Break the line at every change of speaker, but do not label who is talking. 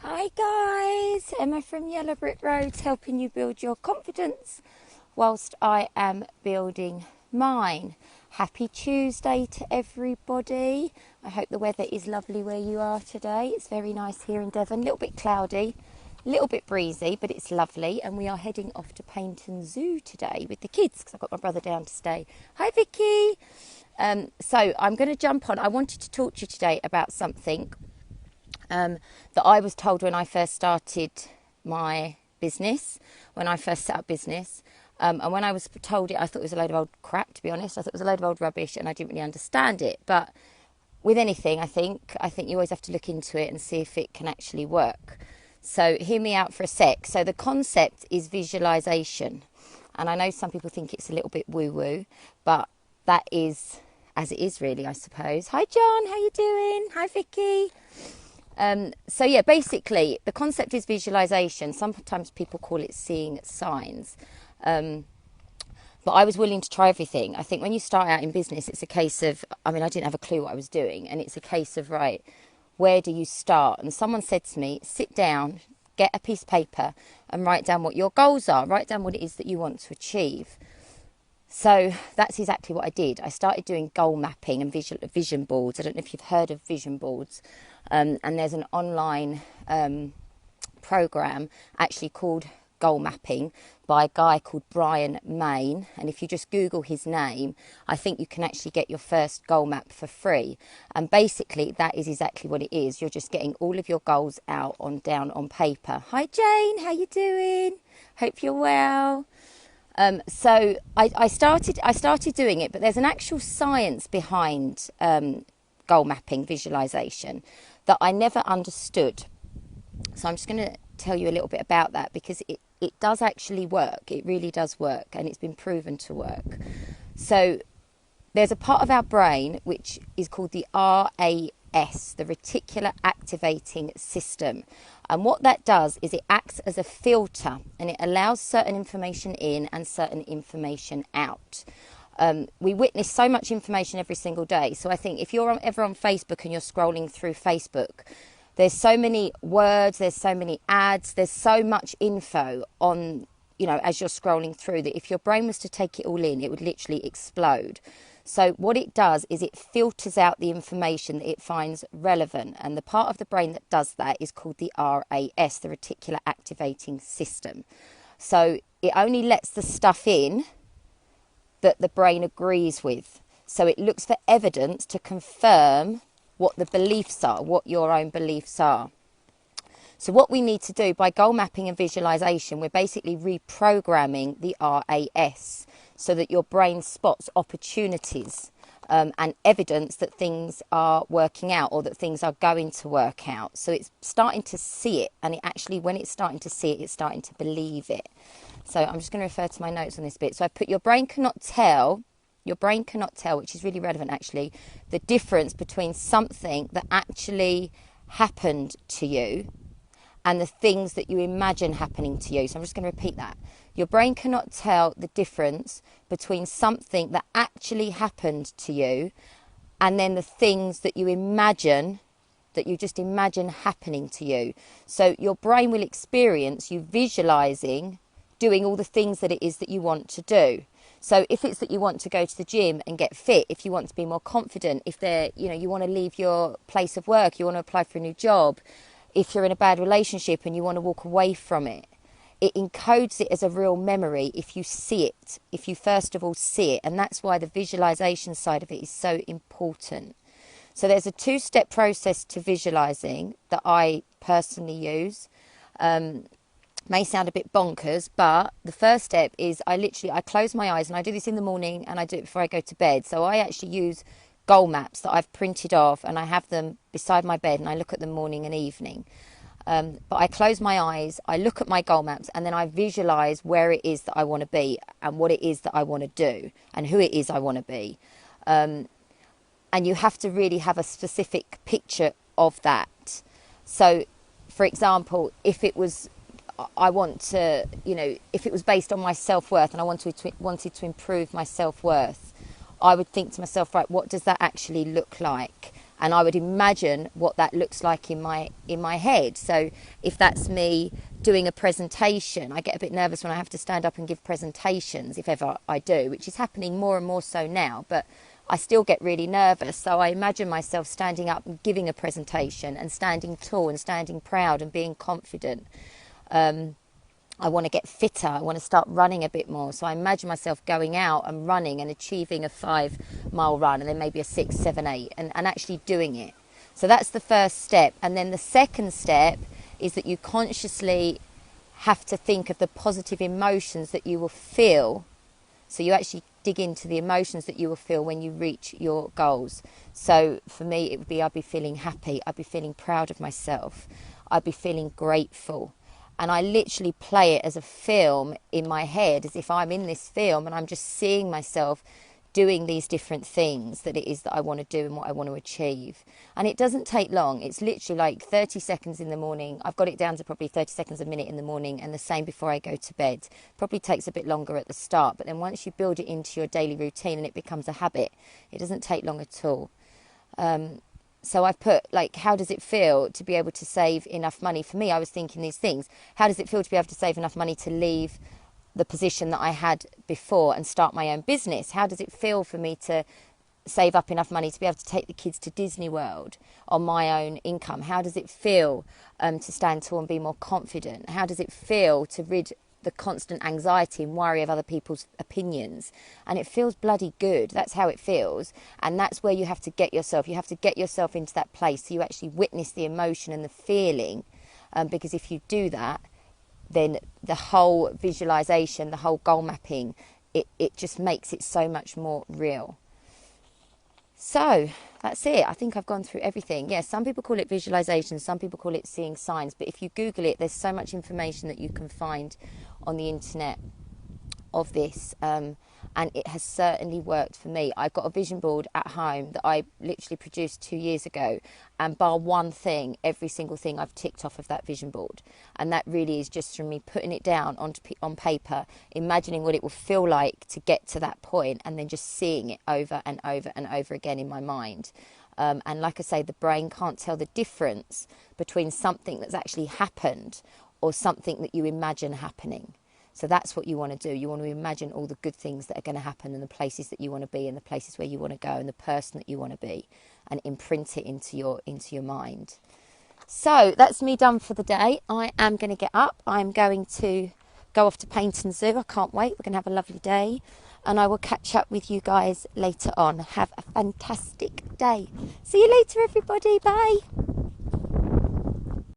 Hi guys, Emma from Yellow Brick Roads, helping you build your confidence whilst I am building mine. Happy Tuesday to everybody. I hope the weather is lovely where you are today. It's very nice here in Devon, a little bit cloudy, a little bit breezy, but it's lovely. And we are heading off to Paynton Zoo today with the kids because I've got my brother down to stay. Hi Vicky. So I'm going to jump on. I wanted to talk to you today about something that I was told when I first started my business, when I first set up business. And when I was told it, I thought it was a load of old crap, to be honest. I thought it was a load of old rubbish and I didn't really understand it. But with anything, I think you always have to look into it and see if it can actually work. So hear me out for a sec. So the concept is visualization. And I know some people think it's a little bit woo-woo, but that is as it is really, I suppose. Hi John, how you doing? Hi Vicky. So yeah, basically the concept is visualization. Sometimes people call it seeing signs. But I was willing to try everything. I think when you start out in business, it's a case of, I didn't have a clue what I was doing. And it's a case of, right, where do you start? And someone said to me, sit down, get a piece of paper and write down what your goals are. Write down what it is that you want to achieve. So that's exactly what I did. I started doing goal mapping and vision boards. I don't know if you've heard of vision boards. And there's an online program actually called Goal Mapping by a guy called Brian Main. And if you just Google his name, I think you can actually get your first goal map for free. And basically that is exactly what it is. You're just getting all of your goals out down on paper. Hi Jane, how you doing? Hope you're well. So I started doing it, but there's an actual science behind goal mapping, visualization, that I never understood. So I'm just going to tell you a little bit about that because it does actually work. It really does work, and it's been proven to work. So there's a part of our brain which is called the RAS, the reticular activating system. And what that does is it acts as a filter and it allows certain information in and certain information out. We witness so much information every single day. So I think if you're ever on Facebook and you're scrolling through Facebook, there's so many words, there's so many ads, there's so much info on, as you're scrolling through, that if your brain was to take it all in, it would literally explode. So what it does is it filters out the information that it finds relevant. And the part of the brain that does that is called the RAS, the reticular activating system. So it only lets the stuff in that the brain agrees with. So it looks for evidence to confirm what the beliefs are, what your own beliefs are. So what we need to do by goal mapping and visualization, we're basically reprogramming the RAS so that your brain spots opportunities and evidence that things are working out or that things are going to work out. So it's starting to see it, and it actually, when it's starting to see it, it's starting to believe it. So I'm just going to refer to my notes on this bit. So I put your brain cannot tell, which is really relevant actually, the difference between something that actually happened to you and the things that you imagine happening to you. So I'm just going to repeat that. Your brain cannot tell the difference between something that actually happened to you and then the things that you imagine, that you just imagine happening to you. So your brain will experience you visualizing doing all the things that it is that you want to do. So if it's that you want to go to the gym and get fit, if you want to be more confident, if you want to leave your place of work, you want to apply for a new job, if you're in a bad relationship and you want to walk away from it, it encodes it as a real memory if you see it, if you first of all see it. And that's why the visualization side of it is so important. So there's a two-step process to visualizing that I personally use. May sound a bit bonkers, but the first step is I close my eyes, and I do this in the morning and I do it before I go to bed. So I actually use goal maps that I've printed off and I have them beside my bed and I look at them morning and evening. But I close my eyes, I look at my goal maps, and then I visualize where it is that I want to be and what it is that I want to do and who it is I want to be. And you have to really have a specific picture of that. So, for example, if it was based on my self-worth and I wanted to improve my self-worth, I would think to myself, right, what does that actually look like? and I would imagine what that looks like in my head. So if that's me doing a presentation, I get a bit nervous when I have to stand up and give presentations, if ever I do, which is happening more and more so now, but I still get really nervous. So I imagine myself standing up and giving a presentation and standing tall and standing proud and being confident. I want to get fitter. I want to start running a bit more. So I imagine myself going out and running and achieving a 5-mile run, and then maybe a 6, 7, 8, and actually doing it. So that's the first step. And then the second step is that you consciously have to think of the positive emotions that you will feel. So you actually dig into the emotions that you will feel when you reach your goals. So for me, it would be, I'd be feeling happy. I'd be feeling proud of myself. I'd be feeling grateful. And I literally play it as a film in my head, as if I'm in this film and I'm just seeing myself doing these different things that it is that I want to do and what I want to achieve. And it doesn't take long. It's literally like 30 seconds in the morning. I've got it down to probably 30 seconds a minute in the morning, and the same before I go to bed. Probably takes a bit longer at the start, but then once you build it into your daily routine and it becomes a habit, it doesn't take long at all. So I've put, like, how does it feel to be able to save enough money? For me, I was thinking these things. How does it feel to be able to save enough money to leave the position that I had before and start my own business? How does it feel for me to save up enough money to be able to take the kids to Disney World on my own income? How does it feel to stand tall and be more confident? How does it feel to rid the constant anxiety and worry of other people's opinions? And it feels bloody good. That's how it feels. And that's where you have to get yourself. You have to get yourself into that place so you actually witness the emotion and the feeling. Because if you do that, then the whole visualization, the whole goal mapping, it just makes it so much more real. So that's it. I think I've gone through everything. Yeah, some people call it visualization, some people call it seeing signs. But if you Google it, there's so much information that you can find on the internet of this. And it has certainly worked for me. I've got a vision board at home that I literally produced 2 years ago. And bar one thing, every single thing I've ticked off of that vision board. And that really is just from me putting it down on paper, imagining what it will feel like to get to that point, and then just seeing it over and over and over again in my mind. And like I say, the brain can't tell the difference between something that's actually happened or something that you imagine happening. So that's what you want to do. You want to imagine all the good things that are going to happen, and the places that you want to be, and the places where you want to go, and the person that you want to be, and imprint it into your mind. So that's me done for the day. I am going to get up. I'm going to go off to Paynton Zoo. I can't wait. We're going to have a lovely day. And I will catch up with you guys later on. Have a fantastic day. See you later, everybody. Bye.